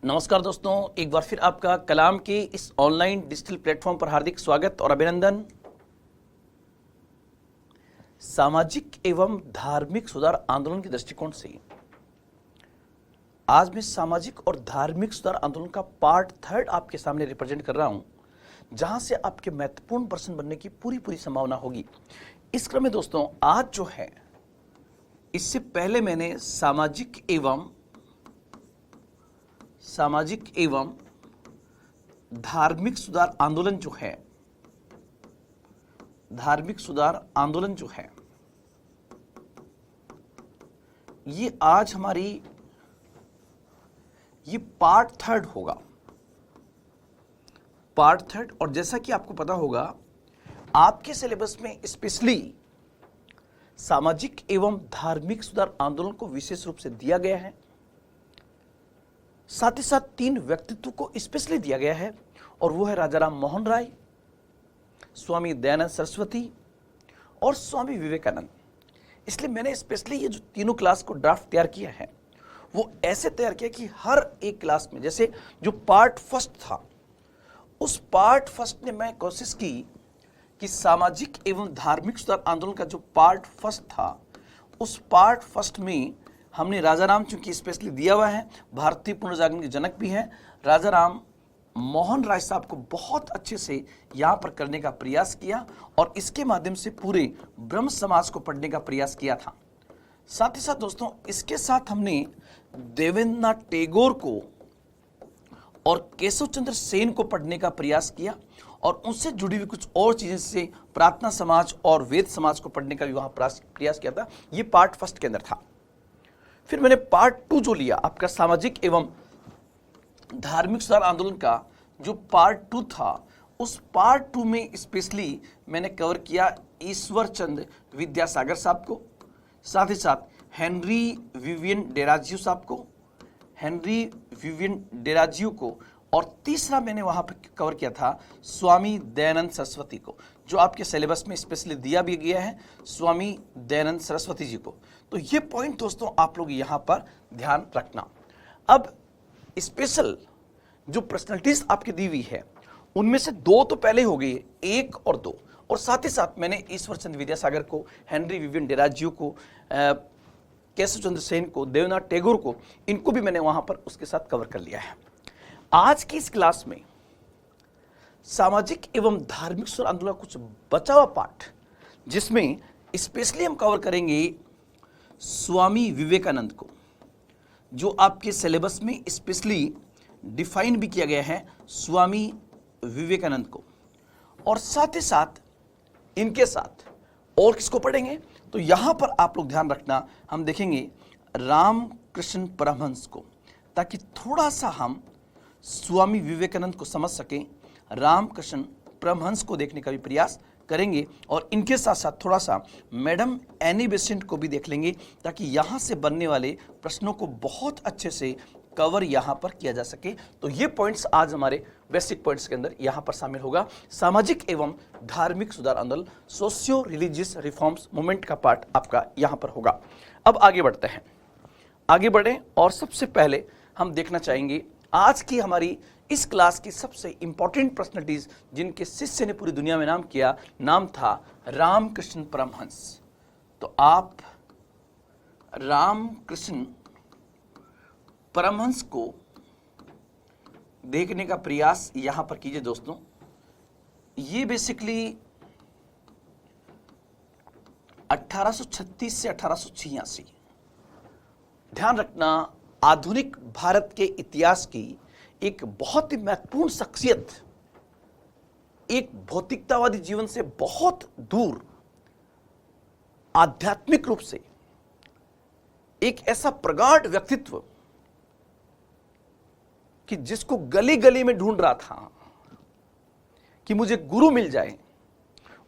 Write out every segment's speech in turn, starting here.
नमस्कार दोस्तों, एक बार फिर आपका कलाम के इस ऑनलाइन डिजिटल प्लेटफॉर्म पर हार्दिक स्वागत और अभिनंदन। सामाजिक एवं धार्मिक सुधार आंदोलन के दृष्टिकोण से आज मैं सामाजिक और धार्मिक सुधार आंदोलन का पार्ट 3 आपके सामने रिप्रेजेंट कर रहा हूं, जहां से आपके महत्वपूर्ण प्रश्न बनने की पूरी संभावना होगी। इस क्रम में दोस्तों, आज जो है, इससे पहले मैंने सामाजिक एवं धार्मिक सुधार आंदोलन जो है, ये आज हमारी ये पार्ट 3 होगा, और जैसा कि आपको पता होगा, आपके सिलेबस में स्पेशली सामाजिक एवं धार्मिक सुधार आंदोलन को विशेष रूप से दिया गया है। साथ ही साथ 3 व्यक्तित्व को स्पेशली दिया गया है, और वो है राजा राम मोहन राय, स्वामी दयानंद सरस्वती और स्वामी विवेकानंद। इसलिए मैंने स्पेशली ये जो तीनों क्लास को ड्राफ्ट तैयार किया है, वो ऐसे तैयार किया कि हर एक क्लास में, जैसे जो पार्ट 1 था, उस पार्ट 1 में मैं कोशिश की कि सामाजिक एवं धार्मिक सुधार आंदोलन का जो पार्ट 1 था, उस पार्ट 1 में हमने राजा राम, चूंकि स्पेशली दिया हुआ है, भारतीय पुनर्जागरण के जनक भी हैं, राजा राम मोहन राय साहब को बहुत अच्छे से यहाँ पर करने का प्रयास किया, और इसके माध्यम से पूरे ब्रह्म समाज को पढ़ने का प्रयास किया था। साथ ही साथ दोस्तों, इसके साथ हमने देवेंद्रनाथ टैगोर को और केशव चंद्र सेन को पढ़ने का प्रयास किया, और उनसे जुड़ी हुई कुछ और चीजें से प्रार्थना समाज और वेद समाज को पढ़ने का भी वहां प्रयास किया था। ये पार्ट 1 के अंदर था। फिर मैंने पार्ट 2 जो लिया, आपका सामाजिक एवं धार्मिक सुधार आंदोलन का जो पार्ट 2 था, उस पार्ट 2 में स्पेशली मैंने कवर किया ईश्वर चंद्र विद्यासागर साहब को, साथ ही साथ हेनरी विवियन डेराजियो को, और तीसरा मैंने वहां पर कवर किया था स्वामी दयानंद सरस्वती को, जो आपके सिलेबस में स्पेशली दिया भी गया है, स्वामी दयानंद सरस्वती जी को। तो ये पॉइंट दोस्तों आप लोग यहां पर ध्यान रखना। अब स्पेशल जो पर्सनालिटीज आपकी दी हुई है, उनमें से 2 तो पहले हो गई, 1 और 2, और साथ ही साथ मैंने ईश्वर चंद्र विद्यासागर को, हेनरी विवियन डेराजियो को, केशव चंद्र सेन को, देवेंद्रनाथ टैगोर को, इनको भी मैंने वहां पर उसके साथ कवर कर लिया है। आज की इस क्लास में सामाजिक एवं धार्मिक सुधार आंदोलन का कुछ बचा हुआ पार्ट, जिसमें स्पेशली हम कवर करेंगे स्वामी विवेकानंद को, जो आपके सिलेबस में स्पेशली डिफाइन भी किया गया है, स्वामी विवेकानंद को। और साथ ही साथ इनके साथ और किसको पढ़ेंगे, तो यहां पर आप लोग ध्यान रखना, हम देखेंगे रामकृष्ण परमहंस को, ताकि थोड़ा सा हम स्वामी विवेकानंद को समझ सकें। रामकृष्ण परमहंस को देखने का भी प्रयास करेंगे, और इनके साथ साथ थोड़ा सा मैडम एनी बेसेंट को भी देख लेंगे, ताकि यहाँ से बनने वाले प्रश्नों को बहुत अच्छे से कवर यहाँ पर किया जा सके। तो ये पॉइंट्स आज हमारे बेसिक पॉइंट्स के अंदर यहाँ पर शामिल होगा। सामाजिक एवं धार्मिक सुधार आंदोलन, सोशियो रिलीजियस रिफॉर्म्स मूवमेंट का पार्ट आपका यहाँ पर होगा। अब आगे बढ़ते हैं, आगे बढ़ें, और सबसे पहले हम देखना चाहेंगे आज की हमारी इस क्लास की सबसे इंपॉर्टेंट पर्सनालिटीज, जिनके शिष्य ने पूरी दुनिया में नाम किया, नाम था रामकृष्ण परमहंस। तो आप रामकृष्ण परमहंस को देखने का प्रयास यहां पर कीजिए दोस्तों। ये बेसिकली 1836 से 1886, ध्यान रखना, आधुनिक भारत के इतिहास की एक बहुत ही महत्वपूर्ण शख्सियत, एक भौतिकतावादी जीवन से बहुत दूर, आध्यात्मिक रूप से एक ऐसा प्रगाढ़ व्यक्तित्व कि जिसको गली गली में ढूंढ रहा था कि मुझे गुरु मिल जाए,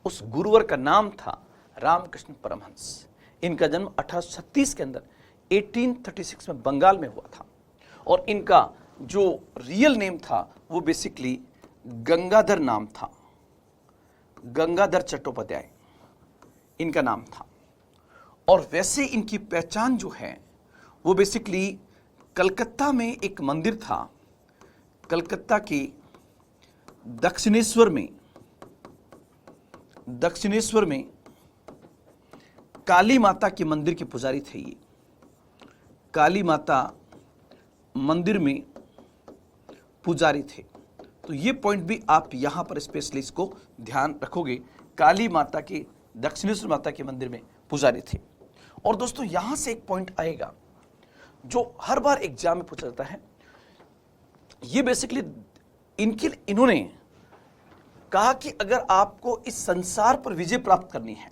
उस गुरुवर का नाम था रामकृष्ण परमहंस। इनका जन्म 1836 के अंदर 1836 में बंगाल में हुआ था, और इनका जो रियल नेम था वो बेसिकली गंगाधर नाम था, गंगाधर चट्टोपाध्याय इनका नाम था। और वैसे इनकी पहचान जो है वो बेसिकली कलकत्ता में एक मंदिर था कलकत्ता की दक्षिणेश्वर में काली माता के मंदिर के पुजारी थे। ये काली माता मंदिर में पुजारी थे। तो ये पॉइंट भी आप यहां पर स्पेशली इसको ध्यान रखोगे, काली माता के दक्षिणेश्वर माता के मंदिर में पुजारी थे। और दोस्तों यहां से एक पॉइंट आएगा जो हर बार एग्जाम में पूछा जाता है। ये बेसिकली इन्होंने कहा कि अगर आपको इस संसार पर विजय प्राप्त करनी है,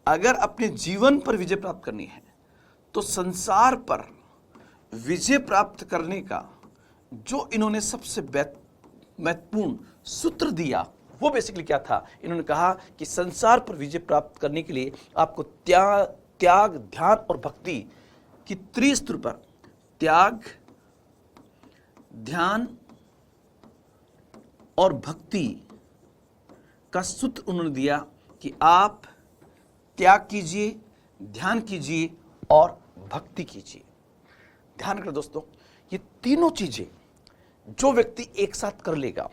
अगर अपने जीवन पर विजय प्राप्त करनी है, तो संसार पर विजय प्राप्त करने का जो इन्होंने सबसे महत्वपूर्ण सूत्र दिया वो बेसिकली क्या था। इन्होंने कहा कि संसार पर विजय प्राप्त करने के लिए आपको त्याग, ध्यान और भक्ति की त्रिस्तुर पर, त्याग, ध्यान और भक्ति का सूत्र उन्होंने दिया कि आप त्याग कीजिए, ध्यान कीजिए और भक्ति कीजिए। ध्यान रखना दोस्तों, ये तीनों चीजें जो व्यक्ति एक साथ कर लेगा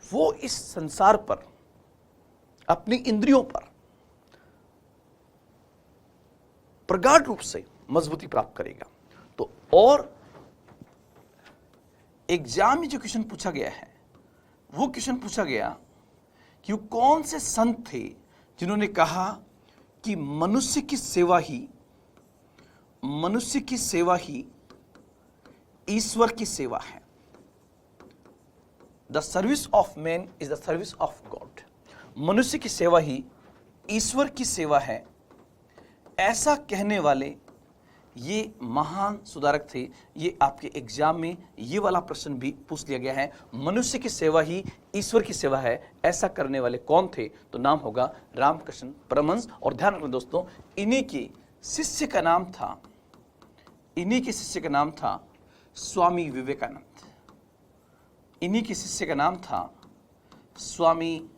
वो इस संसार पर, अपनी इंद्रियों पर प्रगाढ़ रूप से मजबूती प्राप्त करेगा। तो और एग्जाम में जो क्वेश्चन पूछा गया है वो क्वेश्चन पूछा गया कि वो कौन से संत थे जिन्होंने कहा कि मनुष्य की सेवा ही ईश्वर की सेवा है। The service of man is the service of God. मनुष्य की सेवा ही ईश्वर की सेवा है। ऐसा कहने वाले ये महान सुधारक थे। ये आपके एग्जाम में ये वाला प्रश्न भी पूछ लिया गया है, मनुष्य की सेवा ही ईश्वर की सेवा है, ऐसा करने वाले कौन थे? तो नाम होगा रामकृष्ण परमहंस। और ध्यान रखना दोस्तों, इन्हीं के शिष्य का नाम था स्वामी विवेकानंद। इन्हीं के शिष्य का नाम था स्वामी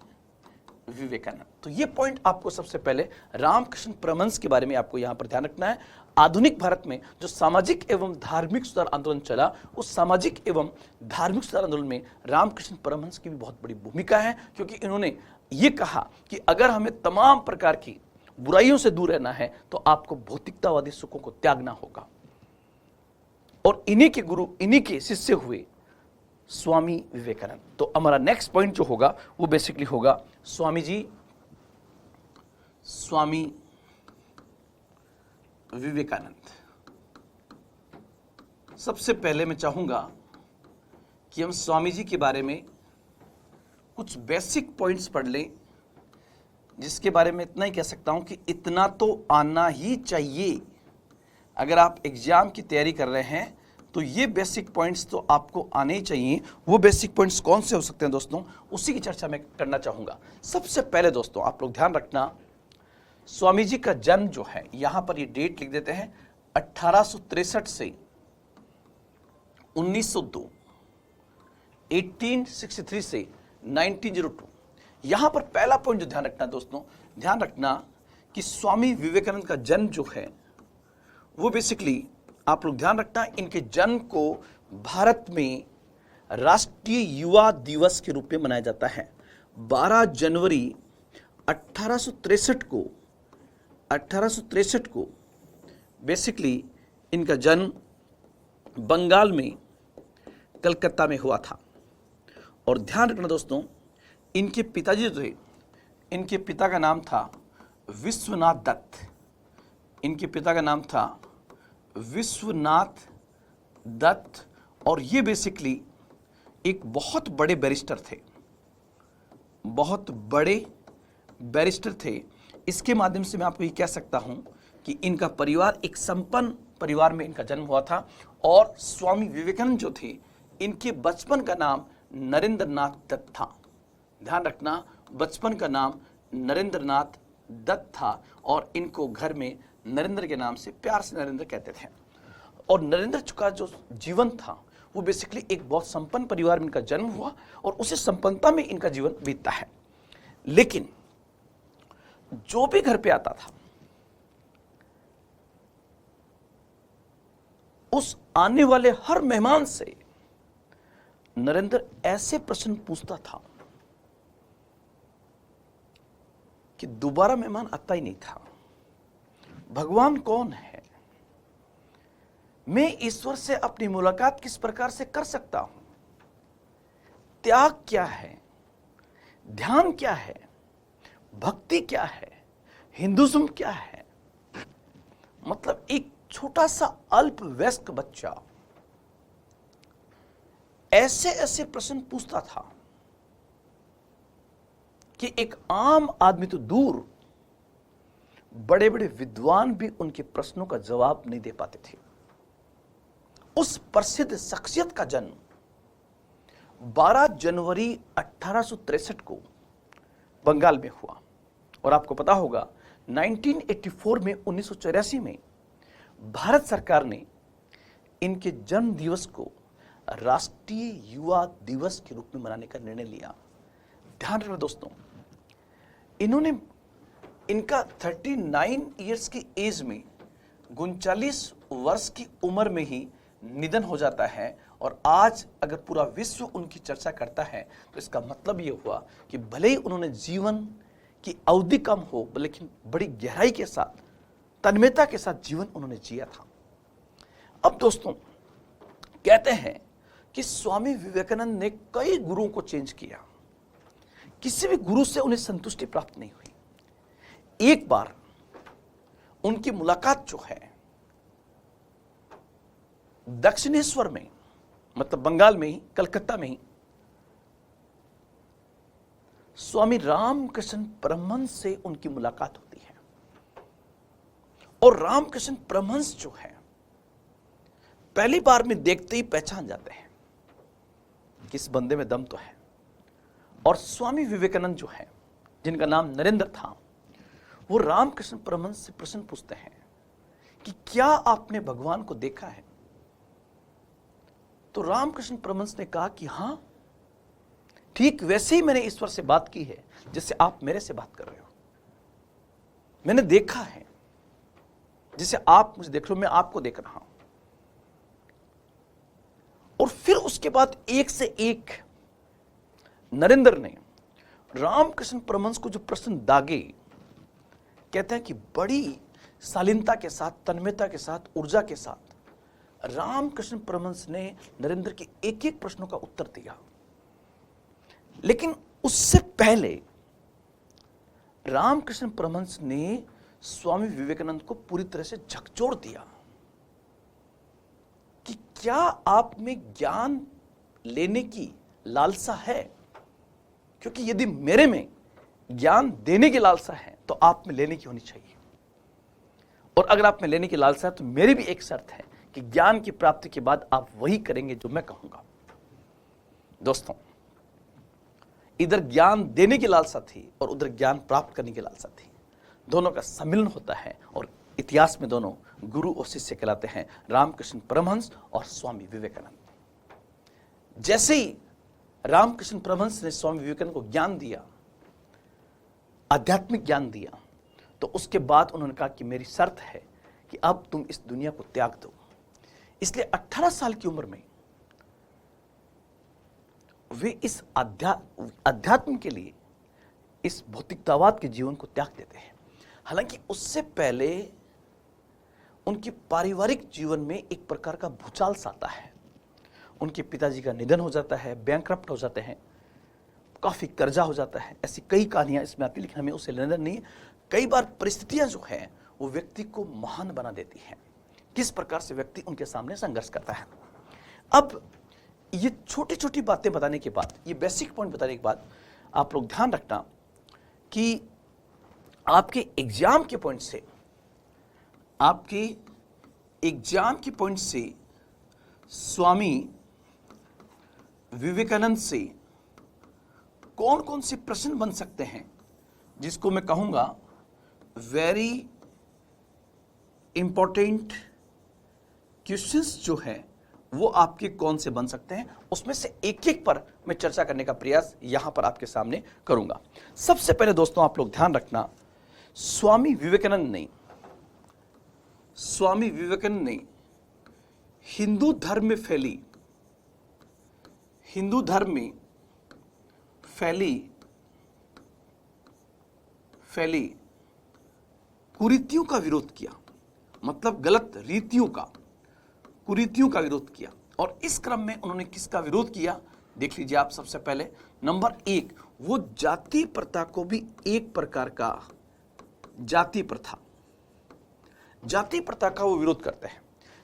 विवेकानंद। तो ये पॉइंट आपको सबसे पहले रामकृष्ण परमहंस के बारे में आपको यहां पर ध्यान रखना है। आधुनिक भारत में जो सामाजिक एवं धार्मिक सुधार आंदोलन चला, उस सामाजिक एवं धार्मिक सुधार आंदोलन में रामकृष्ण परमहंस की भी बहुत बड़ी भूमिका है, क्योंकि इन्होंने ये कहा कि अगर हमें तमाम प्रकार की बुराइयों से दूर रहना है तो आपको भौतिकतावादी सुखों को त्यागना होगा। और इन्हीं के गुरु, इन्हीं के शिष्य हुए स्वामी विवेकानंद। तो हमारा नेक्स्ट पॉइंट जो होगा वो बेसिकली होगा स्वामी विवेकानंद। सबसे पहले मैं चाहूंगा कि हम स्वामी जी के बारे में कुछ बेसिक पॉइंट्स पढ़ लें, जिसके बारे में इतना ही कह सकता हूं कि इतना तो आना ही चाहिए। अगर आप एग्जाम की तैयारी कर रहे हैं तो ये बेसिक पॉइंट्स तो आपको आने ही चाहिए। वो बेसिक पॉइंट्स कौन से हो सकते हैं दोस्तों, उसी की चर्चा मैं करना चाहूंगा। सबसे पहले दोस्तों आप लोग ध्यान रखना, स्वामी जी का जन्म जो है, यहां पर ये डेट लिख देते हैं 1863 से 1902, 1863 से 1902। यहां पर पहला पॉइंट जो ध्यान रखना दोस्तों, ध्यान रखना कि स्वामी विवेकानंद का जन्म जो है वो बेसिकली आप लोग ध्यान रखना, इनके जन्म को भारत में राष्ट्रीय युवा दिवस के रूप में मनाया जाता है। 12 जनवरी 1863 को बेसिकली इनका जन्म बंगाल में कलकत्ता में हुआ था। और ध्यान रखना दोस्तों, इनके पिताजी जो थे, इनके पिता का नाम था विश्वनाथ दत्त। इनके पिता का नाम था विश्वनाथ दत्त, और ये बेसिकली एक बहुत बड़े बैरिस्टर थे, बहुत बड़े बैरिस्टर थे। इसके माध्यम से मैं आपको ये कह सकता हूं कि इनका परिवार एक संपन्न परिवार में इनका जन्म हुआ था। और स्वामी विवेकानंद जो थे, इनके बचपन का नाम नरेंद्रनाथ दत्त था। ध्यान रखना, बचपन का नाम नरेंद्रनाथ दत्त था और इनको घर में नरेंद्र के नाम से प्यार से नरेंद्र कहते थे। और नरेंद्र का जो जीवन था वो बेसिकली एक बहुत संपन्न परिवार में इनका जन्म हुआ और उसी संपन्नता में इनका जीवन बीतता है। लेकिन जो भी घर पे आता था, उस आने वाले हर मेहमान से नरेंद्र ऐसे प्रश्न पूछता था कि दोबारा मेहमान आता ही नहीं था। भगवान कौन है? मैं ईश्वर से अपनी मुलाकात किस प्रकार से कर सकता हूं? त्याग क्या है? ध्यान क्या है? भक्ति क्या है? हिंदुज्म क्या है? मतलब एक छोटा सा अल्प वयस्क बच्चा ऐसे ऐसे प्रश्न पूछता था कि एक आम आदमी तो दूर, बड़े बड़े विद्वान भी उनके प्रश्नों का जवाब नहीं दे पाते थे। उस प्रसिद्ध शख्सियत का जन्म 12 जनवरी 1863 को बंगाल में हुआ। और आपको पता होगा 1984 में 1984 में भारत सरकार ने इनके जन्म दिवस को राष्ट्रीय युवा दिवस के रूप में मनाने का निर्णय लिया। ध्यान रखना दोस्तों, इन्होंने इनका 39 इयर्स की एज में 39 वर्ष की उम्र में ही निधन हो जाता है। और आज अगर पूरा विश्व उनकी चर्चा करता है तो इसका मतलब ये हुआ कि भले ही उन्होंने जीवन की अवधि कम हो, लेकिन बड़ी गहराई के साथ, तन्मयता के साथ जीवन उन्होंने जिया था। अब दोस्तों, कहते हैं कि स्वामी विवेकानंद ने कई गुरुओं को चेंज किया, किसी भी गुरु से उन्हें संतुष्टि प्राप्त नहीं हुई। एक बार उनकी मुलाकात जो है दक्षिणेश्वर में, मतलब बंगाल में ही, कलकत्ता में ही, स्वामी रामकृष्ण परमहंस से उनकी मुलाकात होती है। और रामकृष्ण परमहंस जो है पहली बार में देखते ही पहचान जाते हैं कि इस बंदे में दम तो है। और स्वामी विवेकानंद जो है, जिनका नाम नरेंद्र था, वो रामकृष्ण परमहंस से प्रश्न पूछते हैं कि क्या आपने भगवान को देखा है? तो रामकृष्ण परमहंस ने कहा कि हां, ठीक वैसे ही मैंने ईश्वर से बात की है जैसे आप मेरे से बात कर रहे हो। मैंने देखा है, जिसे आप मुझे देख रहे हो, मैं आपको देख रहा हूं। और फिर उसके बाद एक से एक नरेंद्र ने रामकृष्ण परमहंस को जो प्रश्न दागे, कहते हैं कि बड़ी शालीनता के साथ, तन्मयता के साथ, ऊर्जा के साथ रामकृष्ण परमहंस ने नरेंद्र के एक एक प्रश्नों का उत्तर दिया। लेकिन उससे पहले रामकृष्ण परमहंस ने स्वामी विवेकानंद को पूरी तरह से झकझोर दिया कि क्या आप में ज्ञान लेने की लालसा है? क्योंकि यदि मेरे में ज्ञान देने की लालसा है तो आप में लेने की होनी चाहिए। और अगर आप में लेने की लालसा है तो मेरी भी एक शर्त है कि ज्ञान की प्राप्ति के बाद आप वही करेंगे जो मैं कहूंगा। दोस्तों, इधर ज्ञान देने की लालसा थी और उधर ज्ञान प्राप्त करने की लालसा थी। दोनों का सम्मिलन होता है और इतिहास में दोनों गुरु और शिष्य कहलाते हैं, रामकृष्ण परमहंस और स्वामी विवेकानंद। जैसे ही रामकृष्ण परमहंस ने स्वामी विवेकानंद को ज्ञान दिया, आध्यात्मिक ज्ञान दिया, तो उसके बाद उन्होंने कहा कि मेरी शर्त है कि अब तुम इस दुनिया को त्याग दो। इसलिए 18 साल की उम्र में वे इस अध्यात्म के लिए, इस भौतिकतावाद के जीवन को त्याग देते हैं। हालांकि उससे पहले उनके पारिवारिक जीवन में एक प्रकार का भूचाल सा आता है। उनके पिताजी का निधन हो जाता है, बैंकक्रप्ट हो जाते हैं, काफी कर्जा हो जाता है। ऐसी कई कहानियां इसमें आती, लेकिन हमें उससे लेना नहीं है। कई बार परिस्थितियां जो है वो व्यक्ति को महान बना देती हैं, किस प्रकार से व्यक्ति उनके सामने संघर्ष करता है। अब ये छोटी छोटी बातें बताने के बाद, ये बेसिक पॉइंट बताने के बाद, आप लोग ध्यान रखना कि आपके एग्जाम के पॉइंट से, आपके एग्जाम के पॉइंट से स्वामी विवेकानंद से कौन कौन से प्रश्न बन सकते हैं, जिसको मैं कहूंगा वेरी इंपॉर्टेंट क्वेश्चंस जो है वो आपके कौन से बन सकते हैं, उसमें से एक एक पर मैं चर्चा करने का प्रयास यहां पर आपके सामने करूंगा। सबसे पहले दोस्तों, आप लोग ध्यान रखना, स्वामी विवेकानंद ने हिंदू धर्म में फैली हिंदू धर्म में फैली कुरीतियों का विरोध किया, मतलब गलत रीतियों का, कुरीतियों का विरोध किया। और इस क्रम में उन्होंने किसका विरोध किया, देख लीजिए आप। सबसे पहले नंबर 1, वो जाति प्रथा को भी एक प्रकार का जाति प्रथा का वो विरोध करते हैं।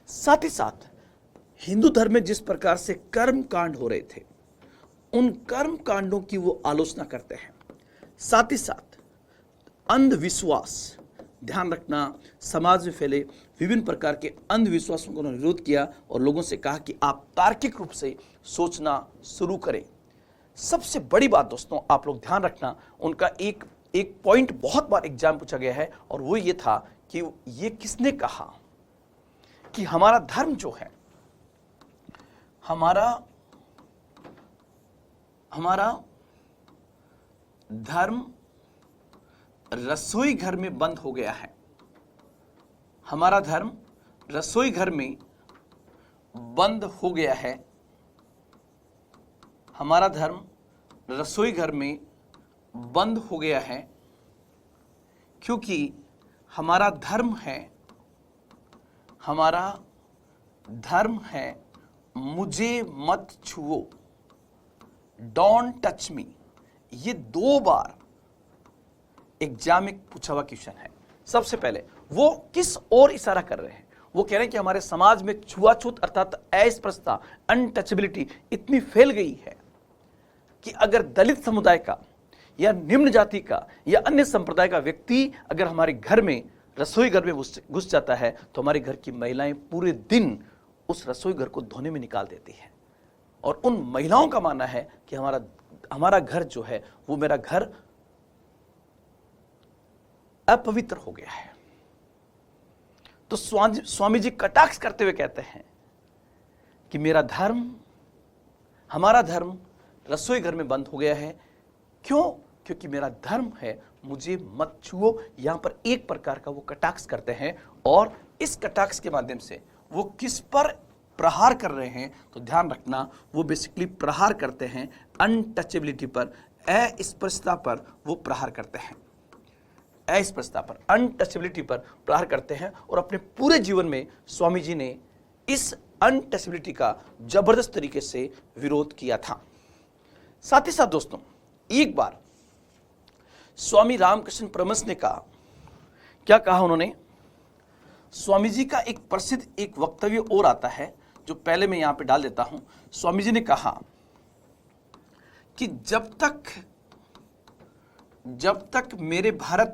साथ ही साथ हिंदू धर्म में जिस प्रकार से कर्म कांड हो रहे थे, उन कर्म कांडों की वो आलोचना करते हैं। साथ ही साथ अंधविश्वास, ध्यान रखना, समाज में फैले विभिन्न प्रकार के अंधविश्वासों को उन्होंने विरोध किया और लोगों से कहा कि आप तार्किक रूप से सोचना शुरू करें। सबसे बड़ी बात दोस्तों, आप लोग ध्यान रखना, उनका एक पॉइंट बहुत बार एग्जाम पूछा गया है और वो ये था कि ये किसने कहा कि हमारा धर्म जो है, हमारा धर्म रसोई घर में बंद हो गया है। हमारा धर्म रसोई घर में बंद हो गया है। हमारा धर्म रसोई घर में बंद हो गया है क्योंकि हमारा धर्म है मुझे मत छुओ, डोंट टच मी। ये 2 बार एग्जाम में पूछा हुआ क्वेश्चन है। सबसे पहले वो किस ओर इशारा कर रहे हैं, वो कह रहे हैं कि हमारे समाज में छुआछूत अर्थात अस्पृश्यता, अनटचेबिलिटी इतनी फैल गई है कि अगर दलित समुदाय का या निम्न जाति का या अन्य संप्रदाय का व्यक्ति अगर हमारे घर में, रसोई घर में घुस जाता है तो हमारे घर की महिलाएं पूरे दिन उस रसोई घर को धोने में निकाल देती हैं। और उन महिलाओं का मानना है कि हमारा घर जो है वो मेरा घर अपवित्र हो गया है। तो स्वामी जी कटाक्ष करते हुए कहते हैं कि हमारा धर्म रसोई घर में बंद हो गया है। क्यों? क्योंकि मेरा धर्म है मुझे मत छुओ। यहां पर एक प्रकार का वो कटाक्ष करते हैं और इस कटाक्ष के माध्यम से वो किस पर प्रहार कर रहे हैं, तो ध्यान रखना, वो बेसिकली प्रहार करते हैं अनटचेबिलिटी पर, अस्पृश्यता पर वो प्रहार करते हैं। अस्पृश्यता पर, अनटचेबिलिटी पर प्रहार करते हैं और अपने पूरे जीवन में स्वामी जी ने इस अनटचेबिलिटी का जबरदस्त तरीके से विरोध किया था। साथ ही साथ दोस्तों, एक बार स्वामी रामकृष्ण परमहंस ने कहा, क्या कहा उन्होंने? स्वामी जी का एक प्रसिद्ध एक वक्तव्य और आता है जो पहले मैं यहां पे डाल देता हूं। स्वामी जी ने कहा कि जब तक मेरे भारत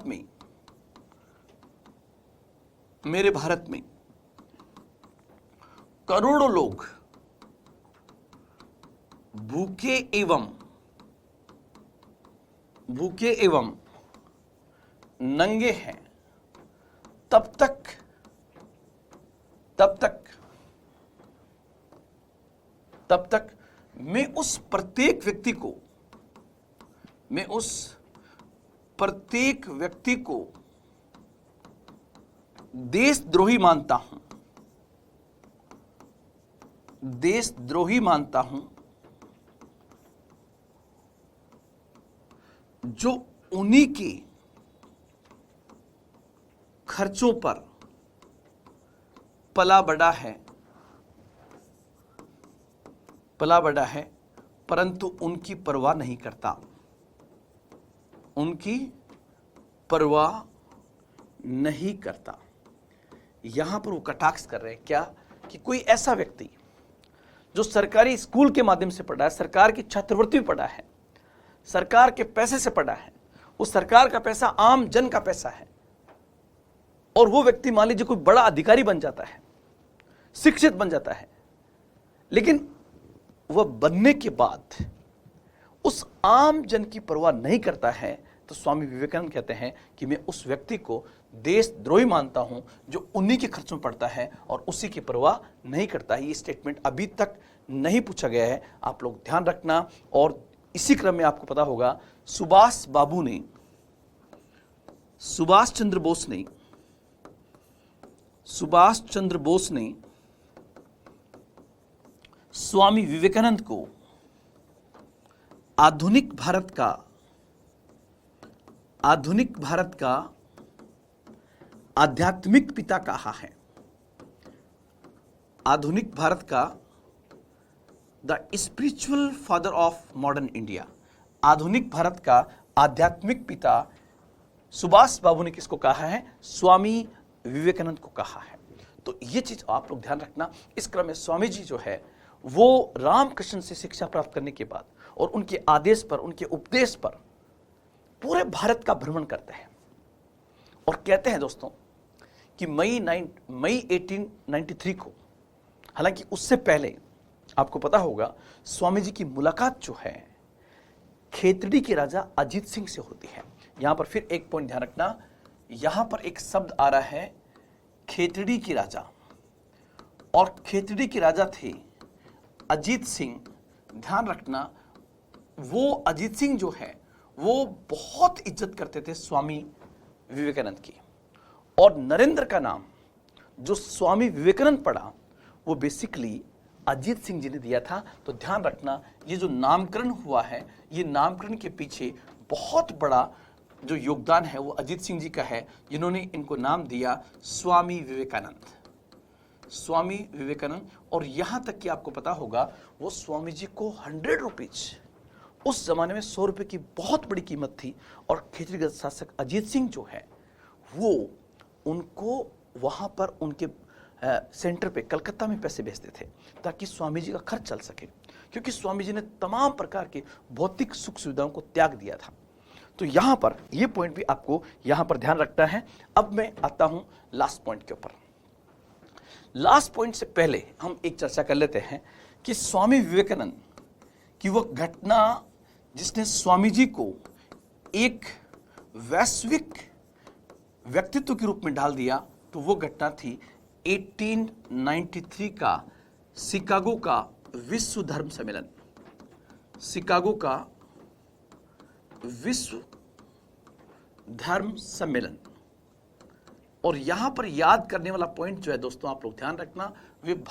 में करोड़ों लोग भूखे एवं नंगे हैं, तब तक मैं उस प्रत्येक व्यक्ति को देशद्रोही मानता हूं जो उन्हीं के खर्चों पर पला बड़ा है परंतु उनकी परवाह नहीं करता। यहां पर वो कटाक्ष कर रहे हैं क्या, कि कोई ऐसा व्यक्ति जो सरकारी स्कूल के माध्यम से पढ़ा है, सरकार की छात्रवृत्ति में पढ़ा है, सरकार के पैसे से पढ़ा है, उस सरकार का पैसा आम जन का पैसा है, और वो व्यक्ति मान लीजिए कोई बड़ा अधिकारी बन जाता है, शिक्षित बन जाता है, लेकिन वह बनने के बाद उस आम जन की परवाह नहीं करता है, तो स्वामी विवेकानंद कहते हैं कि मैं उस व्यक्ति को देशद्रोही मानता हूं जो उन्हीं के खर्चों में पड़ता है और उसी की परवाह नहीं करता है। ये स्टेटमेंट अभी तक नहीं पूछा गया है, आप लोग ध्यान रखना। और इसी क्रम में आपको पता होगा सुभाष चंद्र बोस ने स्वामी विवेकानंद को आधुनिक भारत का आध्यात्मिक पिता कहा है। आधुनिक भारत का the spiritual father of modern India. आधुनिक भारत का आध्यात्मिक पिता सुभाष बाबू ने किसको कहा है? स्वामी विवेकानंद को कहा है। तो ये चीज आप लोग ध्यान रखना। इस क्रम में स्वामी जी जो है वो रामकृष्ण से शिक्षा प्राप्त करने के बाद और उनके आदेश पर, उनके उपदेश पर पूरे भारत का भ्रमण करते हैं और कहते हैं दोस्तों कि मई 1893 को, हालांकि उससे पहले आपको पता होगा स्वामी जी की मुलाकात जो है खेतड़ी के राजा अजीत सिंह से होती है। यहां पर फिर एक पॉइंट ध्यान रखना, यहां पर एक शब्द आ रहा है खेतड़ी के राजा, और खेतड़ी के राजा थे अजीत सिंह। ध्यान रखना, वो अजीत सिंह जो है वो बहुत इज्जत करते थे स्वामी विवेकानंद की, और नरेंद्र का नाम जो स्वामी विवेकानंद पड़ा वो बेसिकली अजीत सिंह जी ने दिया था। तो ध्यान रखना, ये जो नामकरण हुआ है, ये नामकरण के पीछे बहुत बड़ा जो योगदान है वो अजीत सिंह जी का है, जिन्होंने इनको नाम दिया स्वामी विवेकानंद। स्वामी विवेकानंद। और यहां तक कि आपको पता होगा वो स्वामी जी को 100 रुपीज, उस जमाने में 100 रुपए की बहुत बड़ी कीमत थी, और खेतड़ी शासक अजीत सिंह जो है वो उनको वहां पर उनके सेंटर पे कलकत्ता में पैसे भेजते थे ताकि स्वामी जी का खर्च चल सके, क्योंकि स्वामी जी ने तमाम प्रकार के भौतिक सुख सुविधाओं को त्याग दिया था। तो यहां पर ये पॉइंट भी आपको यहां पर ध्यान रखना है। अब मैं आता हूं लास्ट पॉइंट के ऊपर। लास्ट पॉइंट से पहले हम एक चर्चा कर लेते हैं कि स्वामी विवेकानंद की वो घटना जिसने स्वामी जी को एक वैश्विक व्यक्तित्व के रूप में ढाल दिया, तो वो घटना थी 1893 का शिकागो का विश्व धर्म सम्मेलन। शिकागो का विश्व धर्म सम्मेलन। और यहां पर याद करने वाला पॉइंट जो है दोस्तों, आप लोग ध्यान रखना, वे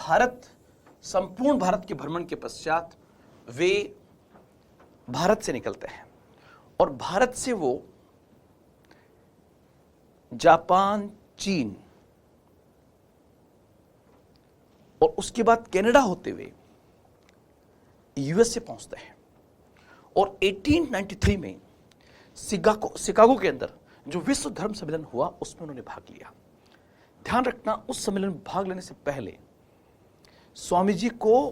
संपूर्ण भारत के भ्रमण के पश्चात वे भारत से निकलते हैं, और भारत से वो जापान, चीन और उसके बाद कनाडा होते हुए यूएसए पहुंचते हैं। और 1893 में शिकागो के अंदर जो विश्व धर्म सम्मेलन हुआ उसमें उन्होंने भाग लिया। ध्यान रखना, उस सम्मेलन में भाग लेने से पहले स्वामी जी को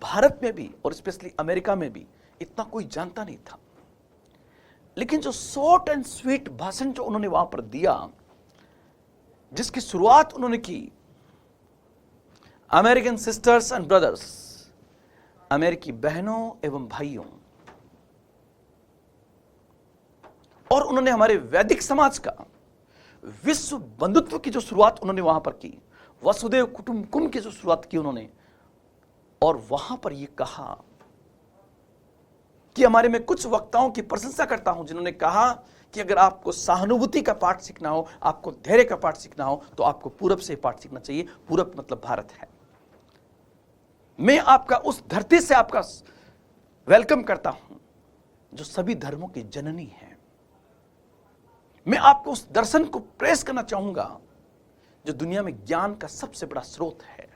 भारत में भी और स्पेशली अमेरिका में भी इतना कोई जानता नहीं था, लेकिन जो शॉर्ट एंड स्वीट भाषण जो उन्होंने वहां पर दिया, जिसकी शुरुआत उन्होंने की अमेरिकन सिस्टर्स एंड ब्रदर्स, अमेरिकी बहनों एवं भाइयों, और उन्होंने हमारे वैदिक समाज का विश्व बंधुत्व की जो शुरुआत उन्होंने वहां पर की, वसुदेव कुटुंबकम की जो शुरुआत की उन्होंने, और वहां पर यह कहा कि हमारे में कुछ वक्ताओं की प्रशंसा करता हूं जिन्होंने कहा कि अगर आपको सहानुभूति का पाठ सीखना हो, आपको धैर्य का पाठ सीखना हो, तो आपको पूरब से पाठ सीखना चाहिए। पूरब मतलब भारत है। मैं आपका उस धरती से आपका वेलकम करता हूं जो सभी धर्मों की जननी है। मैं आपको उस दर्शन को प्रेस करना चाहूंगा जो दुनिया में ज्ञान का सबसे बड़ा स्रोत है।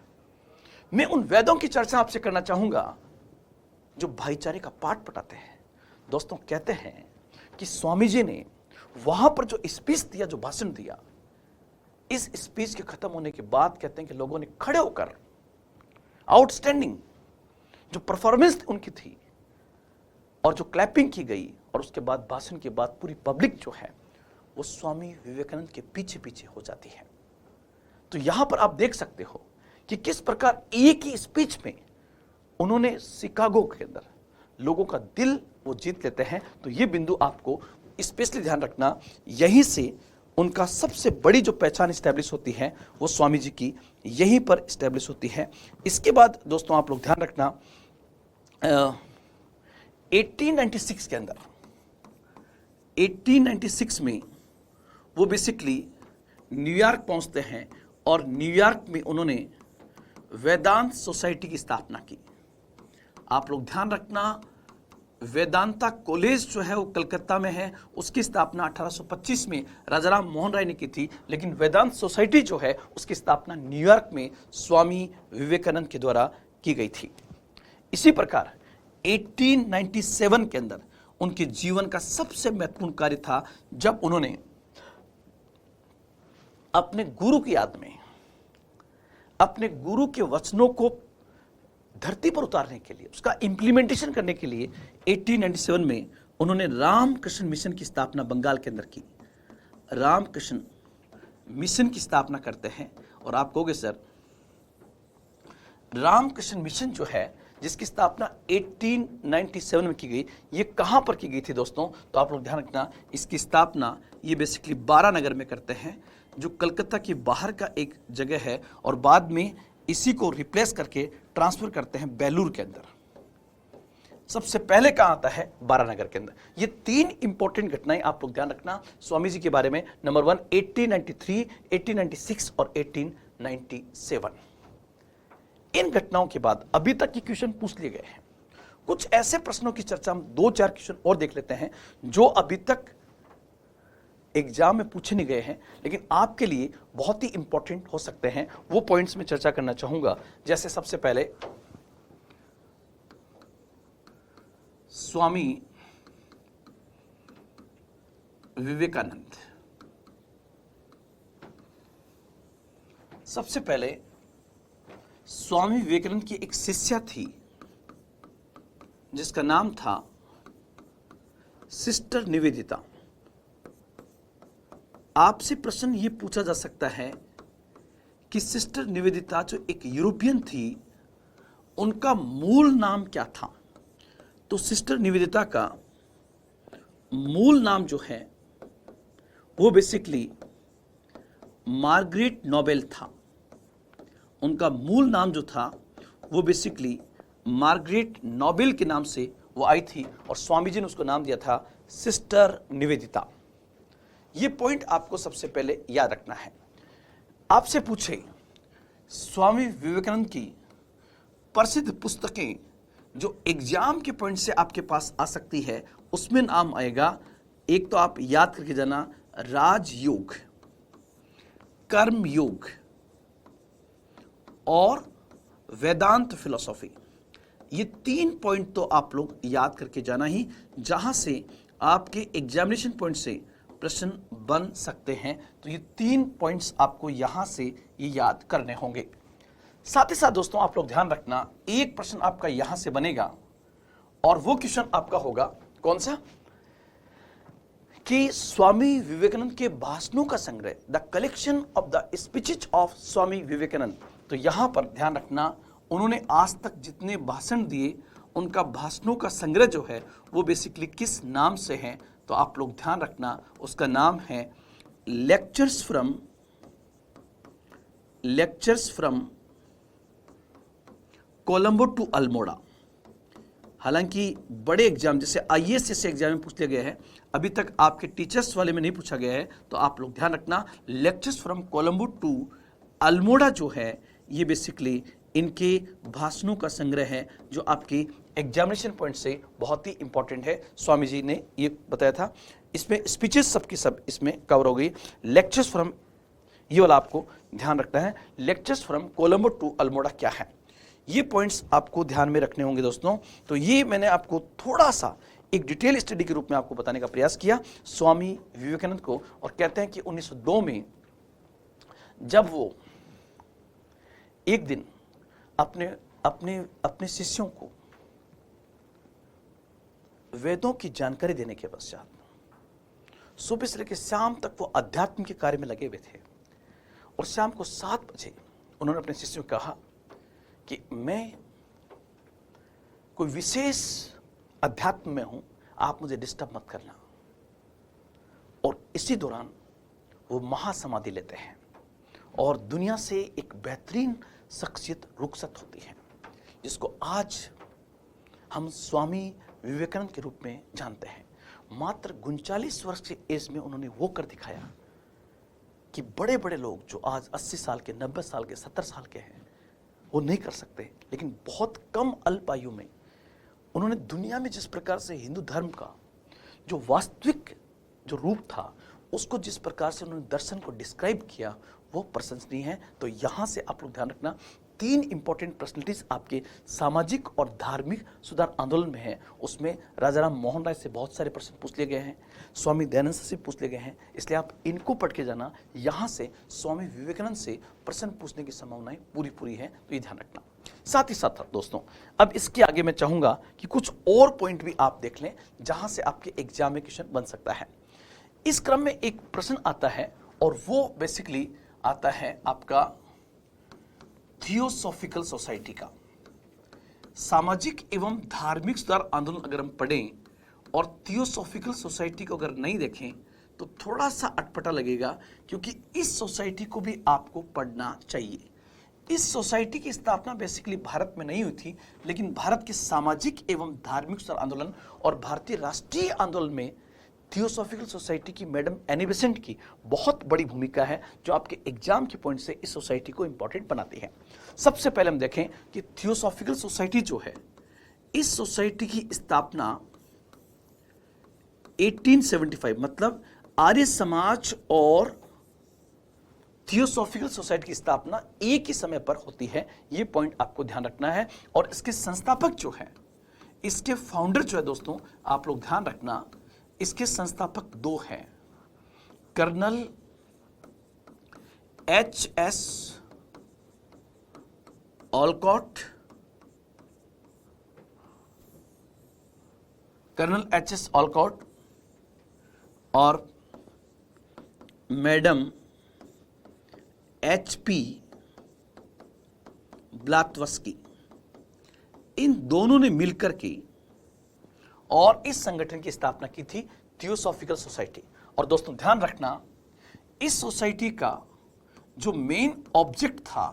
मैं उन वेदों की चर्चा आपसे करना चाहूंगा जो भाईचारे का पाठ पढ़ाते हैं। दोस्तों, कहते हैं कि स्वामी जी ने वहां पर जो स्पीच दिया, जो भाषण दिया, इस स्पीच के खत्म होने के बाद कहते हैं कि लोगों ने खड़े होकर आउटस्टैंडिंग जो परफॉर्मेंस उनकी थी और जो क्लैपिंग की गई, और उसके बाद भाषण के बाद पूरी पब्लिक जो है वो स्वामी विवेकानंद के पीछे पीछे हो जाती है। तो यहां पर आप देख सकते हो कि किस प्रकार एक ही स्पीच में उन्होंने शिकागो के अंदर लोगों का दिल वो जीत लेते हैं। तो ये बिंदु आपको स्पेशली ध्यान रखना, यहीं से उनका सबसे बड़ी जो पहचान स्टैब्लिश होती है वो स्वामी जी की यहीं पर स्टैब्लिश होती है। इसके बाद दोस्तों आप लोग ध्यान रखना, 1896 के अंदर, 1896 में वो बेसिकली न्यूयॉर्क पहुंचते हैं, और न्यूयॉर्क में उन्होंने वेदांत सोसाइटी की स्थापना की। आप लोग ध्यान रखना, वेदांता कॉलेज जो है वो कलकत्ता में है, उसकी स्थापना 1825 में राजाराम मोहन राय ने की थी। लेकिन वेदांत सोसाइटी जो है उसकी स्थापना न्यूयॉर्क में स्वामी विवेकानंद के द्वारा की गई थी। इसी प्रकार 1897 के अंदर उनके जीवन का सबसे महत्वपूर्ण कार्य था जब उन्होंने अपने गुरु की याद में अपने गुरु के वचनों को धरती पर उतारने के लिए, उसका इंप्लीमेंटेशन करने के लिए 1897 में उन्होंने रामकृष्ण मिशन की स्थापना बंगाल के अंदर की। रामकृष्ण मिशन की स्थापना करते हैं और आप कहोगे सर रामकृष्ण मिशन जो है जिसकी स्थापना 1897 में की गई, ये कहां पर की गई थी दोस्तों? तो आप लोग ध्यान रखना, इसकी स्थापना ये बेसिकली बारानगर में करते हैं जो कलकत्ता के बाहर का एक जगह है, और बाद में इसी को रिप्लेस करके ट्रांसफर करते हैं बेलूर के अंदर। सबसे पहले कहां आता है? बारानगर के अंदर। ये तीन इंपॉर्टेंट घटनाएं आप लोग ध्यान रखना स्वामी जी के बारे में। नंबर 1 1893, 1896 और 1897। इन घटनाओं के बाद अभी तक के क्वेश्चन पूछ लिए गए हैं। कुछ ऐसे प्रश्नों की चर्चा हम 2-4 क्वेश्चन और देख लेते हैं जो अभी तक एग्जाम में पूछे नहीं गए हैं लेकिन आपके लिए बहुत ही इंपॉर्टेंट हो सकते हैं। वो पॉइंट्स में चर्चा करना चाहूंगा। जैसे सबसे पहले स्वामी विवेकानंद। सबसे पहले स्वामी विवेकानंद की एक शिष्या थी जिसका नाम था सिस्टर निवेदिता। आपसे प्रश्न ये पूछा जा सकता है कि सिस्टर निवेदिता जो एक यूरोपियन थी उनका मूल नाम क्या था? तो सिस्टर निवेदिता का मूल नाम जो है वो बेसिकली मार्गरेट नोबेल था। उनका मूल नाम जो था वो बेसिकली मार्गरेट नोबेल के नाम से वो आई थी और स्वामी जी ने उसको नाम दिया था सिस्टर निवेदिता। ये पॉइंट आपको सबसे पहले याद रखना है। आपसे पूछे स्वामी विवेकानंद की प्रसिद्ध पुस्तकें जो एग्जाम के पॉइंट से आपके पास आ सकती है, उसमें नाम आएगा, एक तो आप याद करके जाना, राजयोग, कर्मयोग और वेदांत फिलॉसफी। ये 3 पॉइंट तो आप लोग याद करके जाना ही, जहां से आपके एग्जामिनेशन पॉइंट से प्रश्न बन सकते हैं। तो ये 3 पॉइंट्स आपको यहां से ये याद करने होंगे। साथ ही साथ दोस्तों आप लोग ध्यान रखना, एक प्रश्न आपका यहां से बनेगा और वो क्वेश्चन आपका होगा कौन सा? कि स्वामी विवेकानंद के भाषणों का संग्रह, the collection of the speeches of Swami Vivekananda. तो यहां पर ध्यान रखना, उन्होंने आज तक जितने भाषण दिए उनका भाषणों का संग्रह जो है वो बेसिकली किस नाम से है? तो आप लोग ध्यान रखना, उसका नाम है lectures from Colombo to Almora. हालांकि बड़े एग्जाम जैसे आईएएस जैसे एग्जाम में पूछ लिया गया है, अभी तक आपके टीचर्स वाले में नहीं पूछा गया है। तो आप लोग ध्यान रखना, lectures from Colombo to Almora जो है ये बेसिकली इनके भाषणों का संग्रह है जो आपकी एग्जामिनेशन पॉइंट से बहुत ही इंपॉर्टेंट है। स्वामी जी ने ये बताया था। इसमें स्पीचेस सबकी सब इसमें कवर हो गई। लेक्चर्स फ्रॉम, ये वाला आपको ध्यान रखना है, lectures from Colombo to Almora क्या है, ये पॉइंट्स आपको ध्यान में रखने होंगे दोस्तों। तो ये मैंने आपको थोड़ा सा एक डिटेल स्टडी के रूप में आपको बताने का प्रयास किया स्वामी विवेकानंद को। और कहते हैं कि 1902 में जब वो एक दिन अपने शिष्यों को वेदों की जानकारी देने के पश्चात सुबह से लेकर शाम तक वो अध्यात्म के कार्य में लगे हुए थे और शाम को 7 बजे उन्होंने अपने शिष्यों को कहा कि मैं कोई विशेष अध्यात्म में हूं, आप मुझे डिस्टर्ब मत करना। और इसी दौरान वो महासमाधि लेते हैं और दुनिया से एक बेहतरीन शख्सियत रुखसत होती है जिसको आज हम स्वामी विवेकानंद के रूप में जानते हैं। मात्र 39 वर्ष की एज में उन्होंने वो कर दिखाया कि बड़े बड़े लोग जो आज 80 साल के, 90 साल के, 70 साल के हैं वो नहीं कर सकते, लेकिन बहुत कम अल्प आयु में उन्होंने दुनिया में जिस प्रकार से हिंदू धर्म का जो वास्तविक जो रूप था, उसको जिस प्रकार से उन्होंने दर्शन को डिस्क्राइब किया, वो प्रशंसनीय है। तो यहाँ से आप लोग ध्यान रखना, 3 इंपॉर्टेंट पर्सनैलिटीज आपके सामाजिक और धार्मिक सुधार आंदोलन में है। उसमें राजा राम मोहन राय से बहुत सारे प्रश्न पूछ लिए गए हैं, स्वामी दयानंद से पूछ लिए गए हैं, इसलिए आप इनको पढ़ के जाना। यहाँ से स्वामी विवेकानंद से प्रश्न पूछने की संभावनाएं पूरी है, तो ये ध्यान रखना। साथ ही साथ दोस्तों, अब इसके आगे मैं चाहूंगा कि कुछ और पॉइंट भी आप देख लें जहां से आपके एग्जाम में क्वेश्चन बन सकता है। इस क्रम में एक प्रश्न आता है और वो बेसिकली आता है आपका थियोसॉफिकल सोसाइटी का। सामाजिक एवं धार्मिक सुधार आंदोलन अगर हम पढ़ें और थियोसॉफिकल सोसाइटी को अगर नहीं देखें तो थोड़ा सा अटपटा लगेगा, क्योंकि इस सोसाइटी को भी आपको पढ़ना चाहिए। इस सोसाइटी की स्थापना बेसिकली भारत में नहीं हुई थी, लेकिन भारत के सामाजिक एवं धार्मिक सुधार आंदोलन और भारतीय राष्ट्रीय आंदोलन में थियोसॉफिकल सोसाइटी की मैडम एनी बेसेंट की बहुत बड़ी भूमिका है, जो आपके एग्जाम के पॉइंट से इस सोसाइटी को इंपॉर्टेंट बनाती है। सबसे पहले हम देखें कि थियोसॉफिकल सोसाइटी जो है, इस सोसाइटी की स्थापना 1875 मतलब आर्य समाज और थियोसॉफिकल सोसाइटी की स्थापना एक ही समय पर होती है। यह पॉइंट आपको ध्यान रखना है। और इसके संस्थापक जो है, इसके फाउंडर जो है दोस्तों, आप लोग ध्यान रखना, इसके संस्थापक 2 हैं, colonel H.S. Olcott, colonel H.S. Olcott और मैडम H.P. ब्लात्वस्की। इन दोनों ने मिलकर की और इस संगठन की स्थापना की थी, थियोसॉफिकल सोसाइटी। और दोस्तों ध्यान रखना, इस सोसाइटी का जो मेन ऑब्जेक्ट था,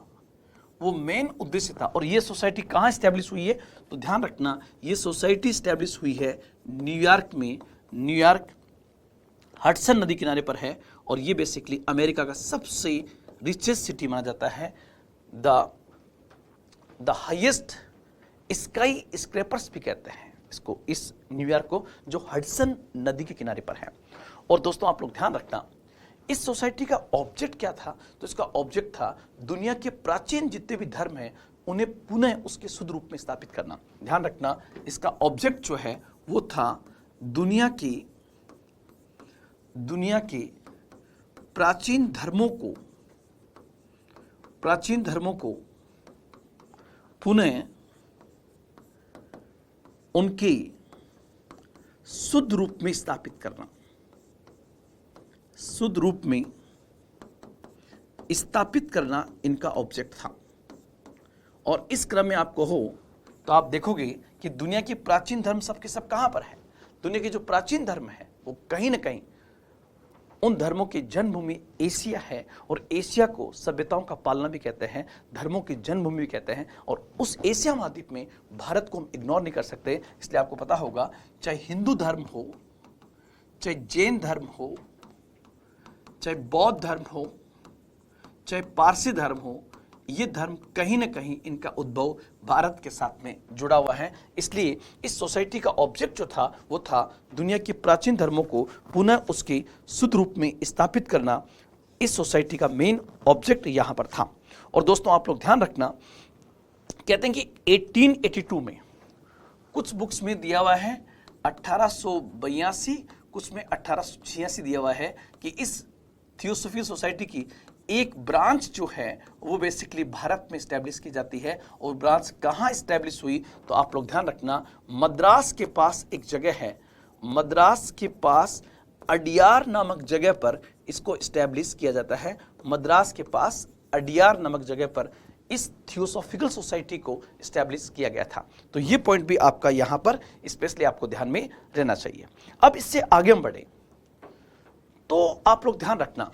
वो मेन उद्देश्य था। और ये सोसाइटी कहाँ स्टैब्लिश हुई है, तो ध्यान रखना, ये सोसाइटी स्टैब्लिश हुई है न्यूयॉर्क में। न्यूयॉर्क हडसन नदी किनारे पर है और ये बेसिकली अमेरिका का सबसे रिचेस्ट सिटी माना जाता है। द हाईएस्ट स्काई स्क्रैपर्स भी कहते हैं इसको, इस न्यूयॉर्क को, जो हडसन नदी के किनारे पर है। और दोस्तों आप लोग ध्यान रखना, इस सोसाइटी का ऑब्जेक्ट क्या था, तो इसका ऑब्जेक्ट था दुनिया के प्राचीन जितने भी धर्म हैं उन्हें पुनः उसके शुद्ध रूप में स्थापित करना। ध्यान रखना, इसका ऑब्जेक्ट जो है वो था दुनिया के प्राचीन धर्मों को पुनः उनके शुद्ध रूप में स्थापित करना, शुद्ध रूप में स्थापित करना इनका ऑब्जेक्ट था। और इस क्रम में आप कहो तो आप देखोगे कि दुनिया के प्राचीन धर्म सब के सब कहां पर है। दुनिया के जो प्राचीन धर्म है वो कहीं ना कहीं, उन धर्मों की जन्मभूमि एशिया है, और एशिया को सभ्यताओं का पालना भी कहते हैं, धर्मों की जन्मभूमि भी कहते हैं। और उस एशिया महाद्वीप में भारत को हम इग्नोर नहीं कर सकते। इसलिए आपको पता होगा, चाहे हिंदू धर्म हो, चाहे जैन धर्म हो, चाहे बौद्ध धर्म हो, चाहे पारसी धर्म हो, ये धर्म कहीं ना कहीं इनका उद्भव भारत के साथ में जुड़ा हुआ है। इसलिए इस सोसाइटी का ऑब्जेक्ट जो था वो था दुनिया के प्राचीन धर्मों को पुनः उसके शुद्ध रूप में स्थापित करना। इस सोसाइटी का मेन ऑब्जेक्ट यहां पर था। और दोस्तों आप लोग ध्यान रखना, कहते हैं कि 1882 में कुछ बुक्स में दिया हुआ है 1882, कुछ में 1886 दिया हुआ है कि इस थियोसॉफिकल सोसाइटी की एक ब्रांच जो है वो बेसिकली भारत में स्टैब्लिश की जाती है। और ब्रांच कहाँ स्टैब्लिश हुई, तो आप लोग ध्यान रखना, मद्रास के पास एक जगह है, मद्रास के पास अडियार नामक जगह पर इसको स्टैब्लिश किया जाता है। मद्रास के पास अडियार नामक जगह पर इस थियोसॉफिकल सोसाइटी को स्टैब्लिश किया गया था। तो ये पॉइंट भी आपका यहाँ पर स्पेशली आपको ध्यान में रहना चाहिए। अब इससे आगे हम बढ़े तो आप लोग ध्यान रखना,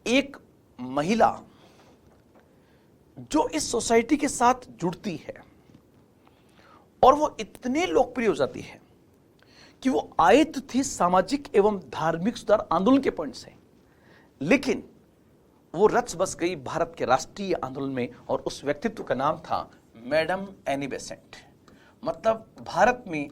एक महिला जो इस सोसाइटी के साथ जुड़ती है और वो इतने लोकप्रिय हो जाती है कि वो आई तो थी सामाजिक एवं धार्मिक सुधार आंदोलन के पॉइंट से, लेकिन वो रच बस गई भारत के राष्ट्रीय आंदोलन में। और उस व्यक्तित्व का नाम था मैडम एनी बेसेंट। मतलब भारत में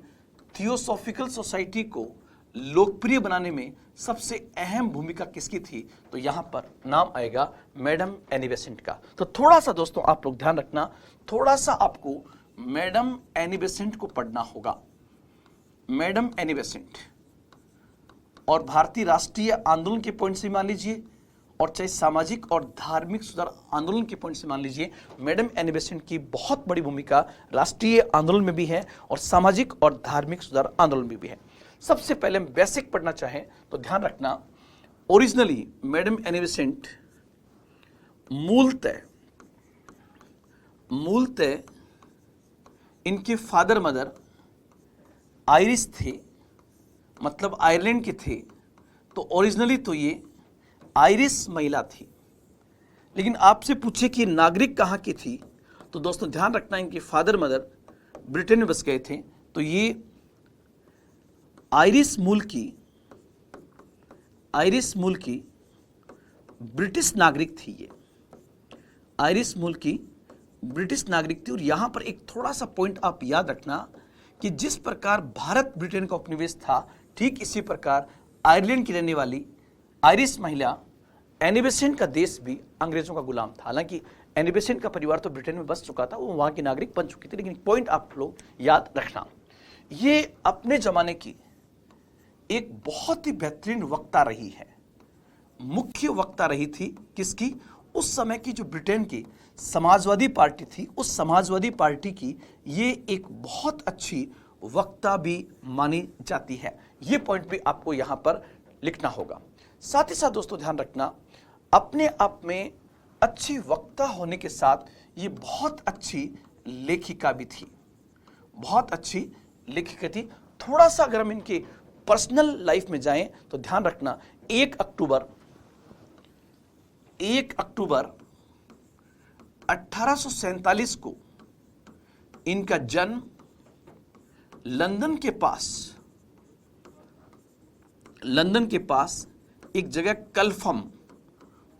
थियोसॉफिकल सोसाइटी को लोकप्रिय बनाने में सबसे अहम भूमिका किसकी थी? तो यहां पर नाम आएगा मैडम एनी बेसेंट का। तो थोड़ा सा दोस्तों आप लोग ध्यान रखना, थोड़ा सा आपको मैडम एनी बेसेंट को पढ़ना होगा। मैडम एनी बेसेंट और भारतीय राष्ट्रीय आंदोलन के पॉइंट से मान लीजिए, और चाहे सामाजिक और धार्मिक सुधार आंदोलन के पॉइंट से मान लीजिए, मैडम एनी बेसेंट की बहुत बड़ी भूमिका राष्ट्रीय आंदोलन में भी है और सामाजिक और धार्मिक सुधार आंदोलन में भी है। सबसे पहले हम बेसिक पढ़ना चाहें तो ध्यान रखना, ओरिजिनली मैडम एनी बेसेंट मूलतः इनके फादर मदर आयरिश थे, मतलब आयरलैंड के थे। तो ओरिजिनली तो ये आयरिश महिला थी, लेकिन आपसे पूछे कि नागरिक कहाँ की थी, तो दोस्तों ध्यान रखना इनके फादर मदर ब्रिटेन में बस गए थे। तो ये आयरिश मूल की ब्रिटिश नागरिक थी। ये आयरिश मूल की ब्रिटिश नागरिक थी। और यहां पर एक थोड़ा सा पॉइंट आप याद रखना कि जिस प्रकार भारत ब्रिटेन का उपनिवेश था, ठीक इसी प्रकार आयरलैंड की रहने वाली आयरिश महिला एनी बेसेंट का देश भी अंग्रेजों का गुलाम था। हालांकि एनी बेसेंट का परिवार तो ब्रिटेन में बस चुका था, वो वहां की नागरिक बन चुकी थी, लेकिन पॉइंट आप लोग याद रखना, ये अपने जमाने की एक बहुत ही बेहतरीन वक्ता रही है, मुख्य वक्ता रही थी। किसकी? उस समय की जो ब्रिटेन की समाजवादी पार्टी थी, उस समाजवादी पार्टी की ये एक बहुत अच्छी वक्ता भी मानी जाती है। ये पॉइंट भी आपको यहां पर लिखना होगा। साथ ही साथ दोस्तों ध्यान रखना, अपने आप में अच्छी वक्ता होने के साथ ये बहुत अच्छी लेखिका भी थी, बहुत अच्छी लेखिका थी। थोड़ा सा अगर हम इनके पर्सनल लाइफ में जाएं तो ध्यान रखना, 1 अक्टूबर 1847 को इनका जन्म लंदन के पास एक जगह कलफम,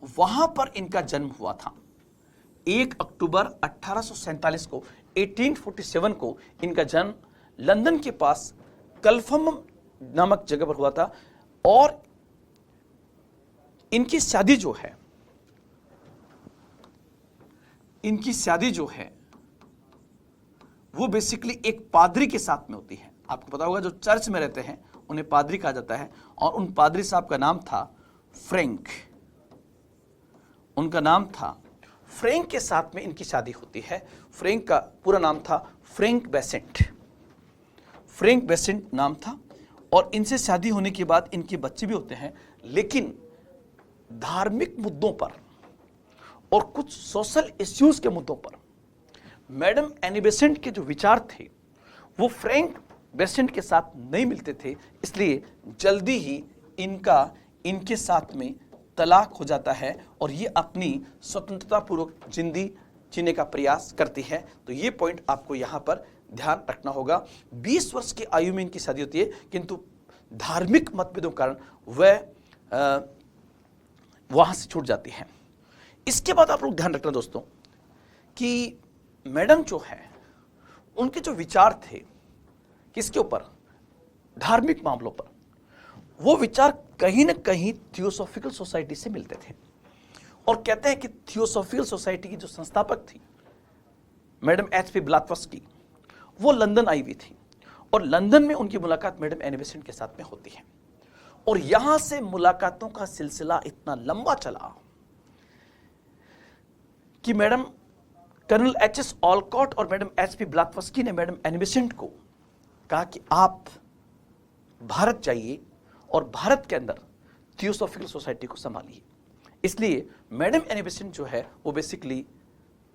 वहां पर इनका जन्म हुआ था। 1 अक्टूबर 1847 को 1847 को इनका जन्म लंदन के पास कलफम नामक जगह पर हुआ था। और इनकी शादी जो है वो बेसिकली एक पादरी के साथ में होती है। आपको पता होगा जो चर्च में रहते हैं उन्हें पादरी कहा जाता है, और उन पादरी साहब का नाम था फ्रैंक। उनका नाम था फ्रैंक के साथ में इनकी शादी होती है। फ्रैंक का पूरा नाम था फ्रैंक बेसेंट नाम था। और इनसे शादी होने के बाद इनके बच्चे भी होते हैं, लेकिन धार्मिक मुद्दों पर और कुछ सोशल इश्यूज के मुद्दों पर मैडम एनी बेसेंट के जो विचार थे वो फ्रैंक बेसेंट के साथ नहीं मिलते थे, इसलिए जल्दी ही इनके साथ में तलाक हो जाता है और ये अपनी स्वतंत्रता पूर्वक जिंदगी जीने का प्रयास करती है। तो ये पॉइंट आपको यहाँ पर ध्यान रखना होगा। 20 वर्ष की आयु में इनकी शादी होती है, किंतु धार्मिक मतभेदों के कारण वह वहां से छूट जाती है। इसके बाद आप लोग ध्यान रखना दोस्तों कि मैडम जो है उनके जो विचार थे किसके ऊपर, धार्मिक मामलों पर, वो विचार कहीं ना कहीं थियोसॉफिकल सोसाइटी से मिलते थे। और कहते हैं कि थियोसॉफिकल सोसाइटी की जो संस्थापक थी मैडम H.P. ब्लैटफस्की, वो लंदन आई हुई थी और लंदन में उनकी मुलाकात मैडम एनी बेसेंट के साथ में होती है। और यहां से मुलाकातों का सिलसिला इतना लंबा चला कि मैडम कर्नल H.S. ऑलकॉट और मैडम H.P. ब्लैटफस्की ने मैडम एनी बेसेंट को कहा कि आप भारत जाइए और भारत के अंदर थियोसॉफिकल सोसाइटी को संभालिए। इसलिए मैडम एनी बेसेंट जो है वो बेसिकली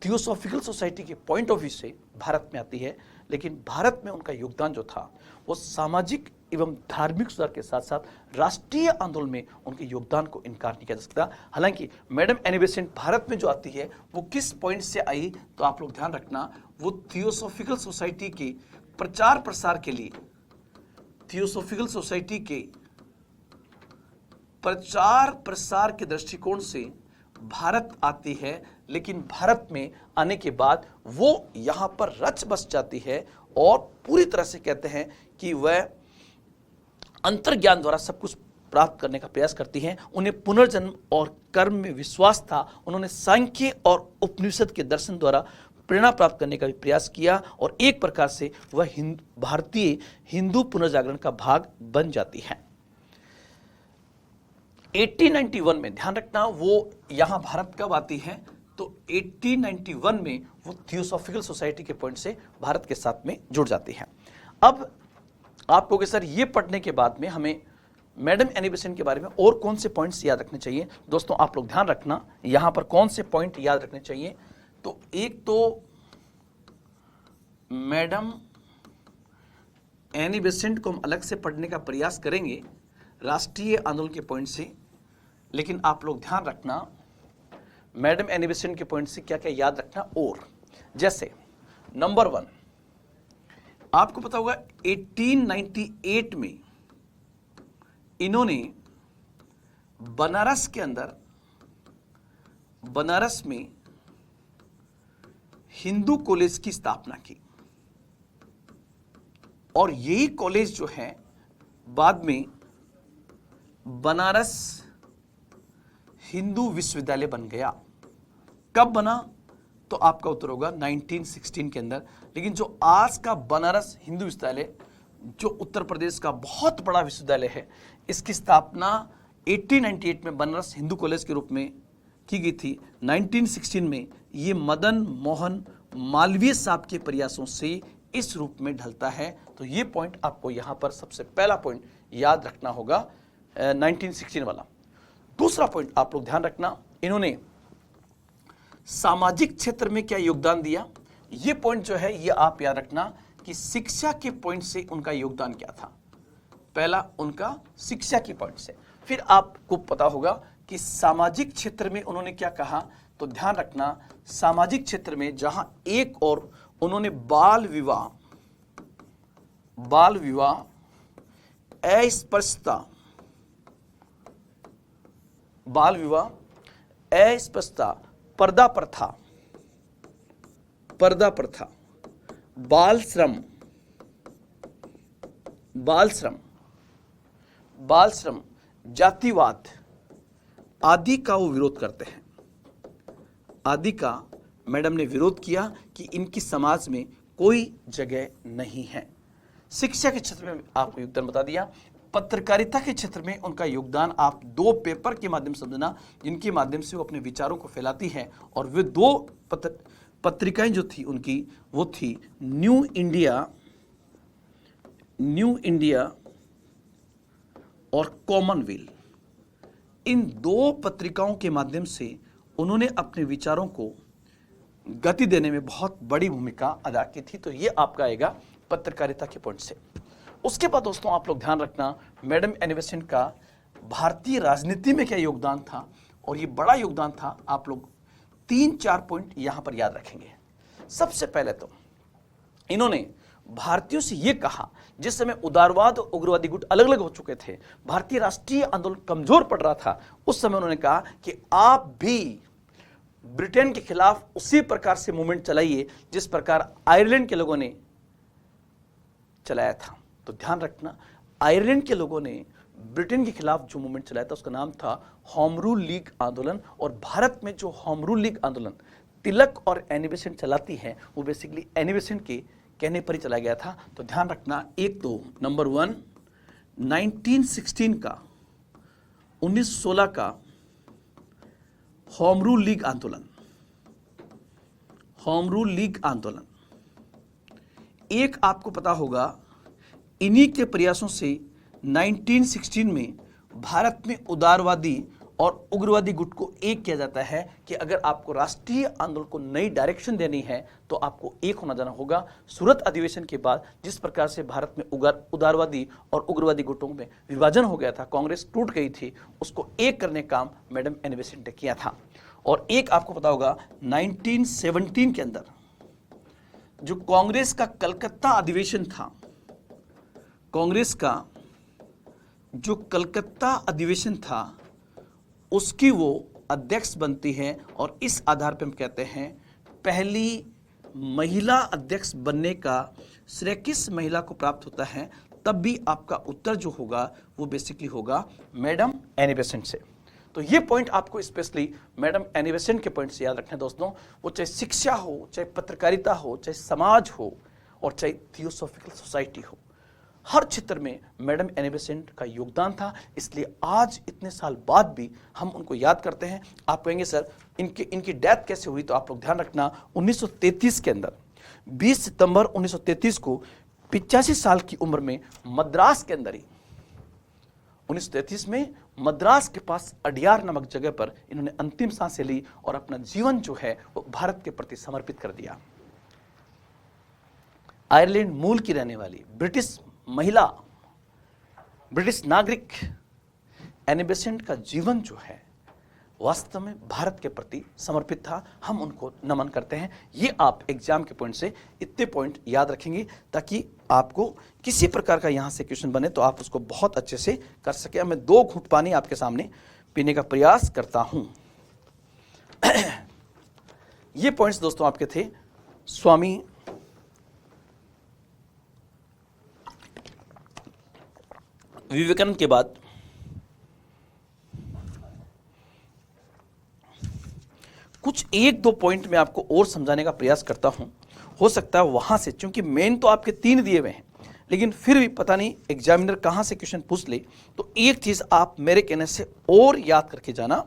थियोसॉफिकल सोसाइटी के पॉइंट ऑफ व्यू से भारत में आती है, लेकिन भारत में उनका योगदान जो था वो सामाजिक एवं धार्मिक सुधार के साथ साथ राष्ट्रीय आंदोलन में उनके योगदान को इनकार नहीं किया जा सकता। हालांकि मैडम एनी बेसेंट भारत में जो आती है वो किस पॉइंट से आई, तो आप लोग ध्यान रखना, वो थियोसॉफिकल सोसाइटी के प्रचार प्रसार के लिए, थियोसॉफिकल सोसाइटी के प्रचार प्रसार के दृष्टिकोण से भारत आती है। लेकिन भारत में आने के बाद वो यहां पर रच बस जाती है और पूरी तरह से कहते हैं कि वह अंतर्ज्ञान द्वारा सब कुछ प्राप्त करने का प्रयास करती हैं। उन्हें पुनर्जन्म और कर्म में विश्वास था। उन्होंने सांख्य और उपनिषद के दर्शन द्वारा प्रेरणा प्राप्त करने का भी प्रयास किया और एक प्रकार से वह भारतीय हिंदू पुनर्जागरण का भाग बन जाती है। 1891 में, ध्यान रखना वो यहां भारत कब आती है, तो 1891 में वो थियोसॉफिकल सोसाइटी के पॉइंट से भारत के साथ में जुड़ जाती है। अब आप कहोगे सर ये पढ़ने के बाद में हमें मैडम एनी बेसेंट के बारे में और कौन से पॉइंट्स याद रखने चाहिए। दोस्तों आप लोग ध्यान रखना यहां पर कौन से पॉइंट याद रखने चाहिए। तो एक तो मैडम एनी बेसेंट को हम अलग से पढ़ने का प्रयास करेंगे राष्ट्रीय आंदोलन के पॉइंट से, लेकिन आप लोग ध्यान रखना मैडम एनी बेसेंट के पॉइंट से क्या क्या याद रखना। और जैसे नंबर 1, आपको पता होगा 1898 में इन्होंने बनारस के अंदर, बनारस में हिंदू कॉलेज की स्थापना की और यही कॉलेज जो है बाद में बनारस हिंदू विश्वविद्यालय बन गया। कब बना, तो आपका उत्तर होगा 1916 के अंदर। लेकिन जो आज का बनारस हिंदू विश्वविद्यालय, जो उत्तर प्रदेश का बहुत बड़ा विश्वविद्यालय है, इसकी स्थापना 1898 में बनारस हिंदू कॉलेज के रूप में की गई थी। 1916 में ये मदन मोहन मालवीय साहब के प्रयासों से इस रूप में ढलता है। तो ये पॉइंट आपको यहां पर सबसे पहला पॉइंट याद रखना होगा 1916 वाला। दूसरा पॉइंट आप लोग ध्यान रखना, इन्होंने सामाजिक क्षेत्र में क्या योगदान दिया। ये पॉइंट जो है ये आप याद रखना कि शिक्षा के पॉइंट से उनका योगदान क्या था। पहला उनका शिक्षा के पॉइंट से, फिर आपको पता होगा कि सामाजिक क्षेत्र में उन्होंने क्या कहा। तो ध्यान रखना सामाजिक क्षेत्र में जहां एक और उन्होंने बाल विवाह, अस्पृश्यता, पर्दा प्रथा, बाल श्रम, जातिवाद आदि का वो विरोध करते हैं। आदि का मैडम ने विरोध किया कि इनकी समाज में कोई जगह नहीं है। शिक्षा के क्षेत्र में आपको योगदान बता दिया। पत्रकारिता के क्षेत्र में उनका योगदान आप 2 पेपर के माध्यम से समझना, जिनके माध्यम से वो अपने विचारों को फैलाती है। और वे 2 पत्रिकाएं जो थी उनकी, वो थी न्यू इंडिया और कॉमनवेल्थ। इन 2 पत्रिकाओं के माध्यम से उन्होंने अपने विचारों को गति देने में बहुत बड़ी भूमिका अदा की थी। तो ये आपका आएगा पत्रकारिता के पॉइंट से। उसके बाद दोस्तों आप लोग ध्यान रखना मैडम एनी बेसेंट का भारतीय राजनीति में क्या योगदान था, और ये बड़ा योगदान था। आप लोग 3-4 पॉइंट यहां पर याद रखेंगे। सबसे पहले तो इन्होंने भारतीयों से यह कहा, जिस समय उदारवाद और उग्रवादी गुट अलग अलग हो चुके थे, भारतीय राष्ट्रीय आंदोलन कमजोर पड़ रहा था, उस समय उन्होंने कहा कि आप भी ब्रिटेन के खिलाफ उसी प्रकार से मूवमेंट चलाइए जिस प्रकार आयरलैंड के लोगों ने चलाया था। तो ध्यान रखना आयरलैंड के लोगों ने ब्रिटेन के खिलाफ जो मूवमेंट चलाया था उसका नाम था होम रूल लीग आंदोलन। और भारत में जो होम रूल लीग आंदोलन तिलक और एनी बेसेंट चलाती है, वो बेसिकली एनी बेसेंट के कहने पर ही चला गया था। तो ध्यान रखना, एक तो नंबर 1 1916 का 1916 का होम रूल लीग आंदोलन, एक आपको पता होगा इन्हीं के प्रयासों से 1916 में भारत में उदारवादी और उग्रवादी गुट को एक किया जाता है कि अगर आपको राष्ट्रीय आंदोलन को नई डायरेक्शन देनी है तो आपको एक होना जाना होगा। सूरत अधिवेशन के बाद जिस प्रकार से भारत में उदारवादी और उग्रवादी गुटों में विभाजन हो गया था, कांग्रेस टूट गई थी, उसको एक करने का काम मैडम एनी बेसेंट ने किया था। और एक आपको पता होगा 1917 के अंदर जो कांग्रेस का कलकत्ता अधिवेशन था, कांग्रेस का जो कलकत्ता अधिवेशन था उसकी वो अध्यक्ष बनती है। और इस आधार पर हम कहते हैं पहली महिला अध्यक्ष बनने का श्रेय किस महिला को प्राप्त होता है, तब भी आपका उत्तर जो होगा वो बेसिकली होगा मैडम एनी बेसेंट से। तो ये पॉइंट आपको स्पेशली मैडम एनी बेसेंट के पॉइंट से याद रखना है दोस्तों। वो चाहे शिक्षा हो, चाहे पत्रकारिता हो, चाहे समाज हो, और चाहे थियोसॉफिकल सोसाइटी हो, हर क्षेत्र में मैडम एनी बेसेंट का योगदान था। इसलिए आज इतने साल बाद भी हम उनको याद करते हैं। आप कहेंगे सर इनकी डेथ कैसे हुई, तो आप लोग ध्यान रखना 1933 के अंदर 20 सितंबर 1933 को 85 साल की उम्र में मद्रास के अंदर ही 1933 में मद्रास के पास अडियार नामक जगह पर इन्होंने अंतिम सांसें ली और अपना जीवन जो है वो भारत के प्रति समर्पित कर दिया। आयरलैंड मूल की रहने वाली ब्रिटिश महिला, ब्रिटिश नागरिक एनी बेसेंट का जीवन जो है वास्तव में भारत के प्रति समर्पित था। हम उनको नमन करते हैं। ये आप एग्जाम के पॉइंट से इतने पॉइंट याद रखेंगे ताकि आपको किसी प्रकार का यहाँ से क्वेश्चन बने तो आप उसको बहुत अच्छे से कर सके। मैं 2 घूंट पानी आपके सामने पीने का प्रयास करता हूं। ये पॉइंट्स दोस्तों आपके थे स्वामी विवेकानंद के बाद कुछ 1-2 पॉइंट में आपको और समझाने का प्रयास करता हूं। हो सकता है वहां से, क्योंकि मेन तो आपके 3 दिए हुए हैं, लेकिन फिर भी पता नहीं एग्जामिनर कहां से क्वेश्चन पूछ ले, तो एक चीज आप मेरे कहने से और याद करके जाना,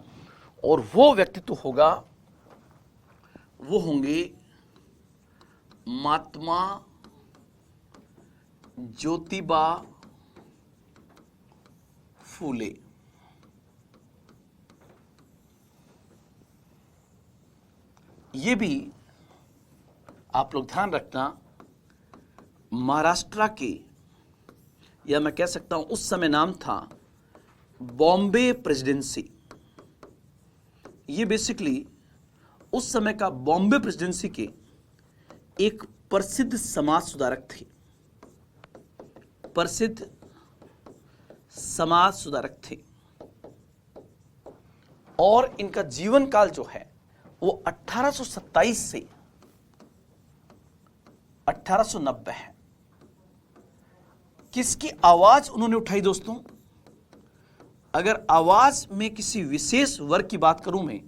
और वो व्यक्तित्व होगा, वो होंगे महात्मा ज्योतिबा फूले। ये भी आप लोग ध्यान रखना, महाराष्ट्र के, या मैं कह सकता हूं उस समय नाम था बॉम्बे प्रेसिडेंसी। ये बेसिकली उस समय का बॉम्बे प्रेसिडेंसी के एक प्रसिद्ध समाज सुधारक थे, प्रसिद्ध समाज सुधारक थे। और इनका जीवन काल जो है वो 1827 से 1890 है। किसकी आवाज उन्होंने उठाई दोस्तों? अगर आवाज में किसी विशेष वर्ग की बात करूं मैं,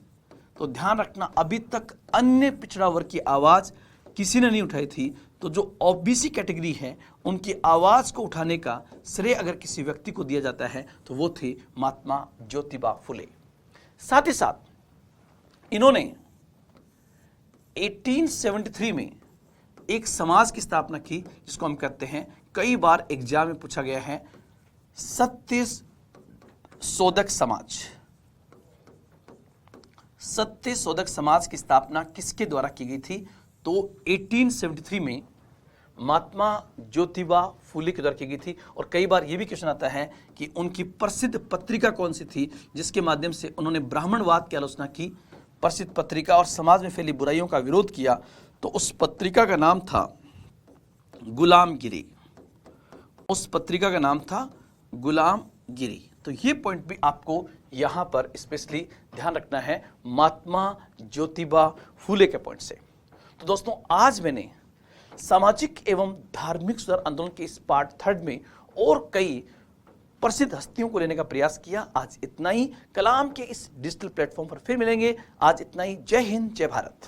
तो ध्यान रखना अभी तक अन्य पिछड़ा वर्ग की आवाज किसी ने नहीं उठाई थी। तो जो ओबीसी कैटेगरी है उनकी आवाज को उठाने का श्रेय अगर किसी व्यक्ति को दिया जाता है तो वो थे महात्मा ज्योतिबा फुले। साथ ही साथ इन्होंने 1873 में एक समाज की स्थापना की जिसको हम कहते हैं, कई बार एग्जाम में पूछा गया है, सत्य शोधक समाज। सत्य शोधक समाज की स्थापना किसके द्वारा की गई थी? तो 1873 में महात्मा ज्योतिबा फूले के द्वारा की गई थी। और कई बार यह भी क्वेश्चन आता है कि उनकी प्रसिद्ध पत्रिका कौन सी थी जिसके माध्यम से उन्होंने ब्राह्मणवाद की आलोचना की, प्रसिद्ध पत्रिका, और समाज में फैली बुराइयों का विरोध किया। तो उस पत्रिका का नाम था गुलामगिरी। उस पत्रिका का नाम था गुलामगिरी। तो ये पॉइंट भी आपको यहां पर स्पेशली ध्यान रखना है महात्मा ज्योतिबा फूले के पॉइंट से। तो दोस्तों आज मैंने सामाजिक एवं धार्मिक सुधार आंदोलन के इस पार्ट 3 में और कई प्रसिद्ध हस्तियों को लेने का प्रयास किया। आज इतना ही। कलाम के इस डिजिटल प्लेटफॉर्म पर फिर मिलेंगे। आज इतना ही। जय हिंद, जय भारत।